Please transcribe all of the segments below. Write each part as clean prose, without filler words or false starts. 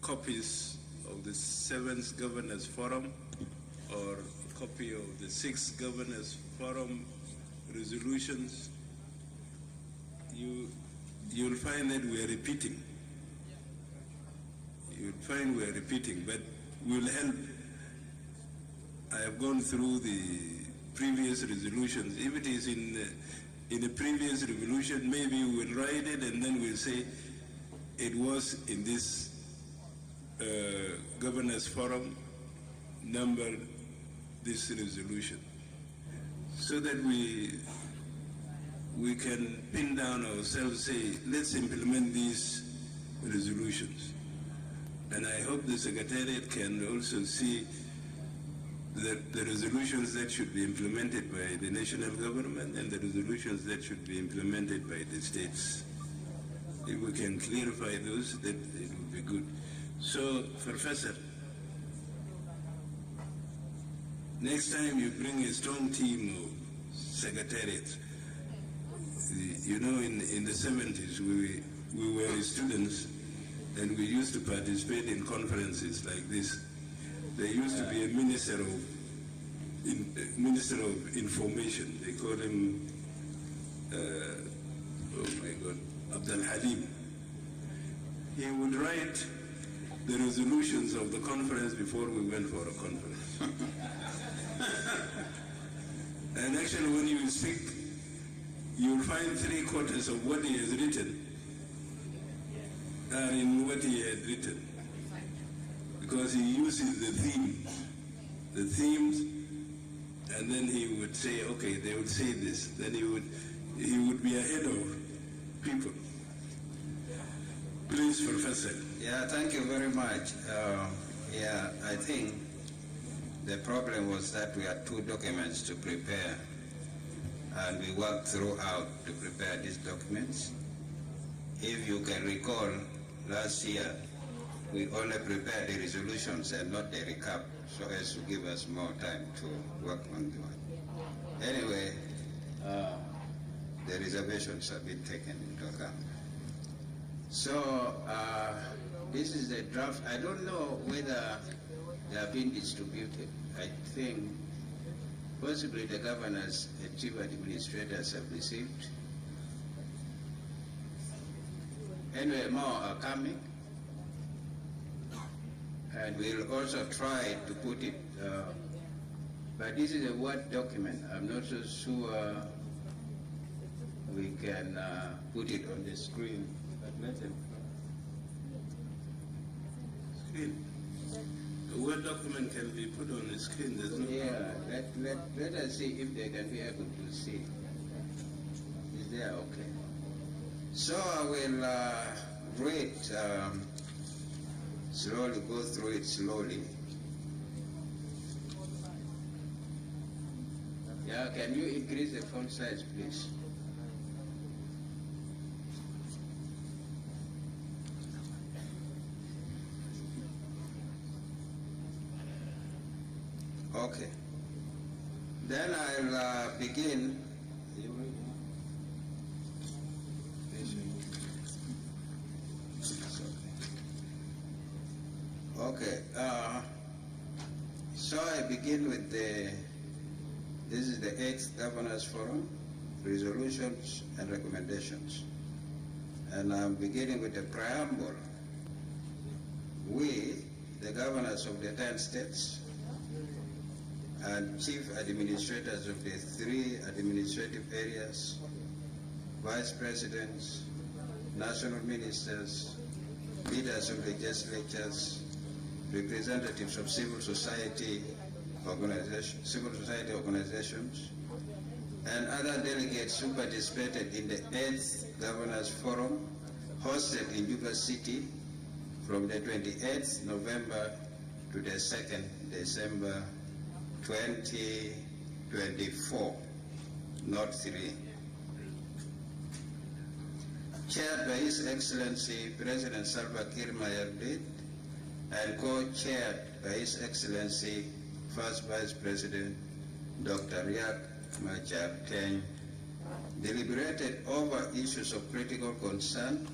copies of the 7th Governors Forum or a copy of the 6th Governors Forum resolutions, you'll find that we're repeating. You'll find we're repeating, but we'll help. I have gone through the previous resolutions. If it is in a previous revolution, maybe we'll write it and then we'll say it was in this Governors Forum number this resolution, so that we can pin down ourselves, say, let's implement these resolutions. And I hope the Secretariat can also see that the resolutions that should be implemented by the national government and the resolutions that should be implemented by the states. If we can clarify those, that it would be good. So, Professor, next time you bring a strong team of secretariats. You know, in the 70s, we were students and we used to participate in conferences like this. There used to be a minister of information. They call him, oh my God, Abdul Halim. He would write the resolutions of the conference before we went for a conference. And actually, when you speak, you'll find 3/4 of what he has written are in what he had written, because he uses the themes, and then he would say, okay, they would say this, then he would be ahead of people. Please, Professor. Yeah, thank you very much. I think the problem was that we had 2 documents to prepare, and we worked throughout to prepare these documents. If you can recall, last year, we only prepared the resolutions and not the recap, so as to give us more time to work on the one. Anyway, the reservations have been taken into account. So, this is the draft. I don't know whether they have been distributed. I think possibly the governors and chief administrators have received. Anyway, more are coming. And we'll also try to put it, but this is a Word document. I'm not so sure we can put it on the screen. But let him. Screen. The Word document can be put on the screen. There's no problem. Let us see if they can be able to see. Is there? Okay. So I will read slowly, go through it slowly. Yeah, can you increase the font size, please? Okay. Then I'll begin. Okay. So I begin with this is the 8th Governors Forum, resolutions and recommendations. And I'm beginning with the preamble. We, the governors of the 10 states, and chief administrators of the 3 administrative areas, vice presidents, national ministers, leaders of legislatures, representatives of civil society organizations, and other delegates who participated in the 8th Governors Forum hosted in Juba City from the 28th November to the 2nd December 2024, Note 3. Chaired by His Excellency President Salva Kiir Mayardit and co-chaired by His Excellency First Vice President Dr. R-ARCSS Mayardit, deliberated over issues of critical concern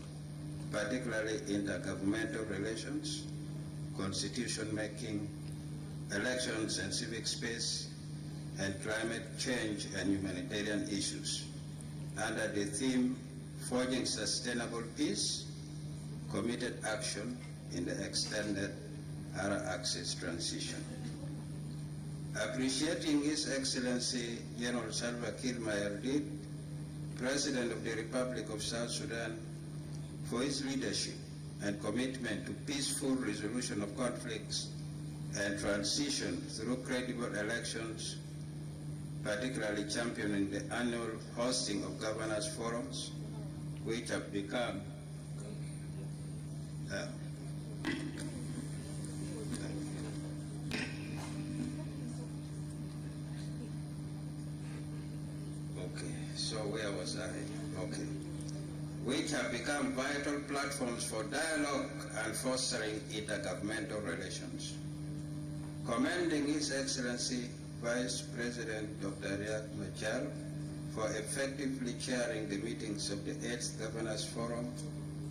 particularly intergovernmental relations, constitution making, elections and civic space, and climate change and humanitarian issues, under the theme Forging Sustainable Peace, Committed Action in the Extended R-ARCSSS Transition. Appreciating His Excellency General Salva Kiir Mayardit, President of the Republic of South Sudan, for his leadership and commitment to peaceful resolution of conflicts and transition through credible elections, particularly championing the annual hosting of governors' forums, which have become which have become vital platforms for dialogue and fostering intergovernmental relations. Commending His Excellency Vice President Dr. Riek Machar for effectively chairing the meetings of the 8th Governors Forum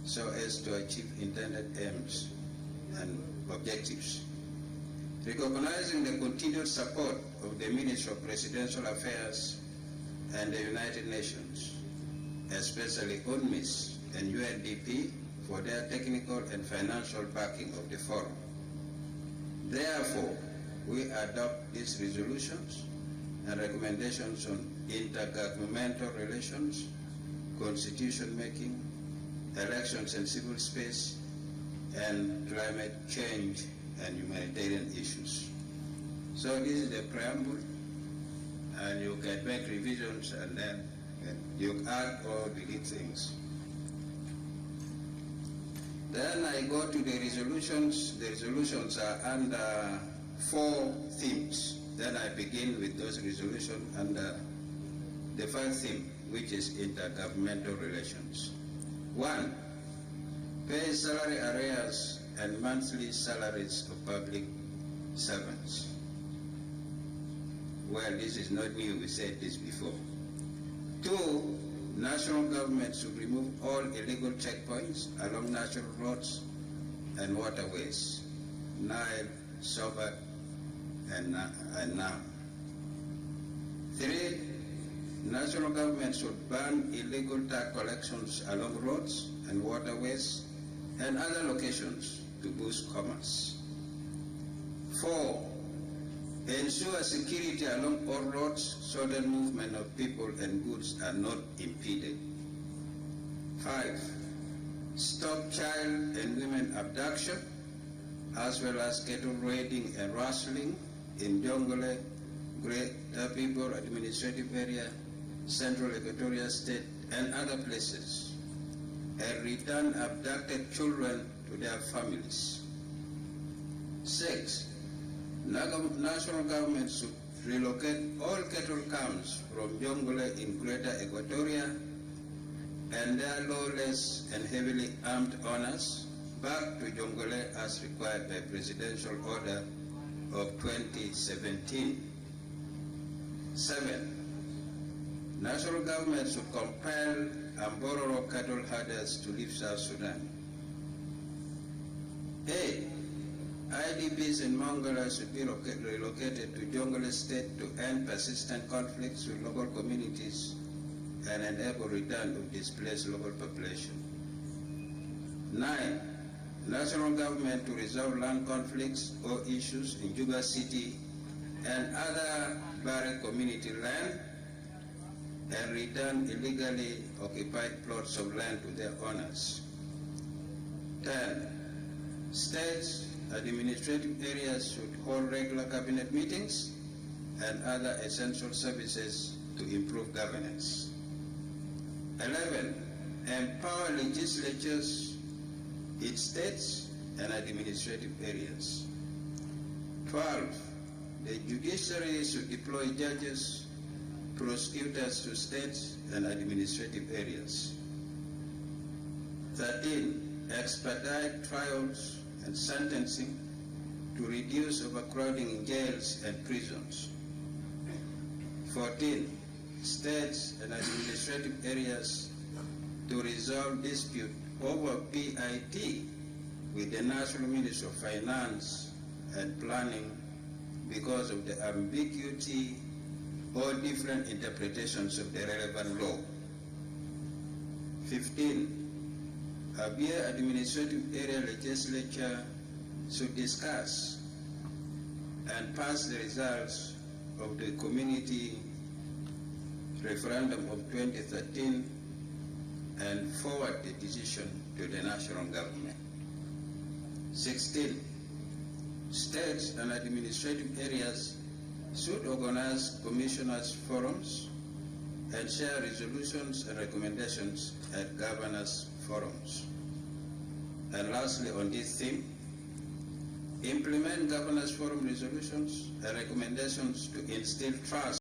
so as to achieve intended aims and objectives. Recognizing the continued support of the Ministry of Presidential Affairs and the United Nations, especially UNMISS and UNDP, for their technical and financial backing of the forum. Therefore, we adopt these resolutions and recommendations on intergovernmental relations, constitution making, elections and civil space, and climate change and humanitarian issues. So this is the preamble, and you can make revisions and then you add or delete things. Then I go to the resolutions. The resolutions are under 4 themes. Then I begin with those resolutions under the first theme, which is intergovernmental relations. 1, pay salary arrears and monthly salaries of public servants. Well, this is not new, we said this before. 2, national government should remove all illegal checkpoints along national roads and waterways, Nile, Salva, and now. 3, national government should ban illegal tax collections along roads and waterways and other locations to boost commerce. 4, ensure security along all roads so that movement of people and goods are not impeded. 5, stop child and women abduction, as well as cattle raiding and rustling in Jonglei, Greater People Administrative Area, Central Equatoria State, and other places, and return abducted children to their families. 6, national government should relocate all cattle camps from Jonglei in Greater Equatoria and their lawless and heavily armed owners back to Jonglei as required by Presidential Order of 2017. 7, national government should compel Ambororo cattle herders to leave South Sudan. 8, IDPs in Mongolia should be relocated to Jonglei State to end persistent conflicts with local communities and enable return of displaced local population. 9, national government to resolve land conflicts or issues in Juba City and other barren community land and return illegally occupied plots of land to their owners. 10, states administrative areas should hold regular cabinet meetings and other essential services to improve governance. 11, empower legislatures in states and administrative areas. 12, the judiciary should deploy judges, prosecutors to states and administrative areas. 13, expedite trials and sentencing to reduce overcrowding in jails and prisons. 14, states and administrative areas to resolve dispute over PIT with the National Ministry of Finance and Planning because of the ambiguity or different interpretations of the relevant law. 15. Abia Administrative Area Legislature should discuss and pass the results of the community referendum of 2013 and forward the decision to the national government. 16. States and administrative areas should organize commissioners' forums and share resolutions and recommendations at governors' forums. And lastly, on this theme, implement governors' forum resolutions and recommendations to instill trust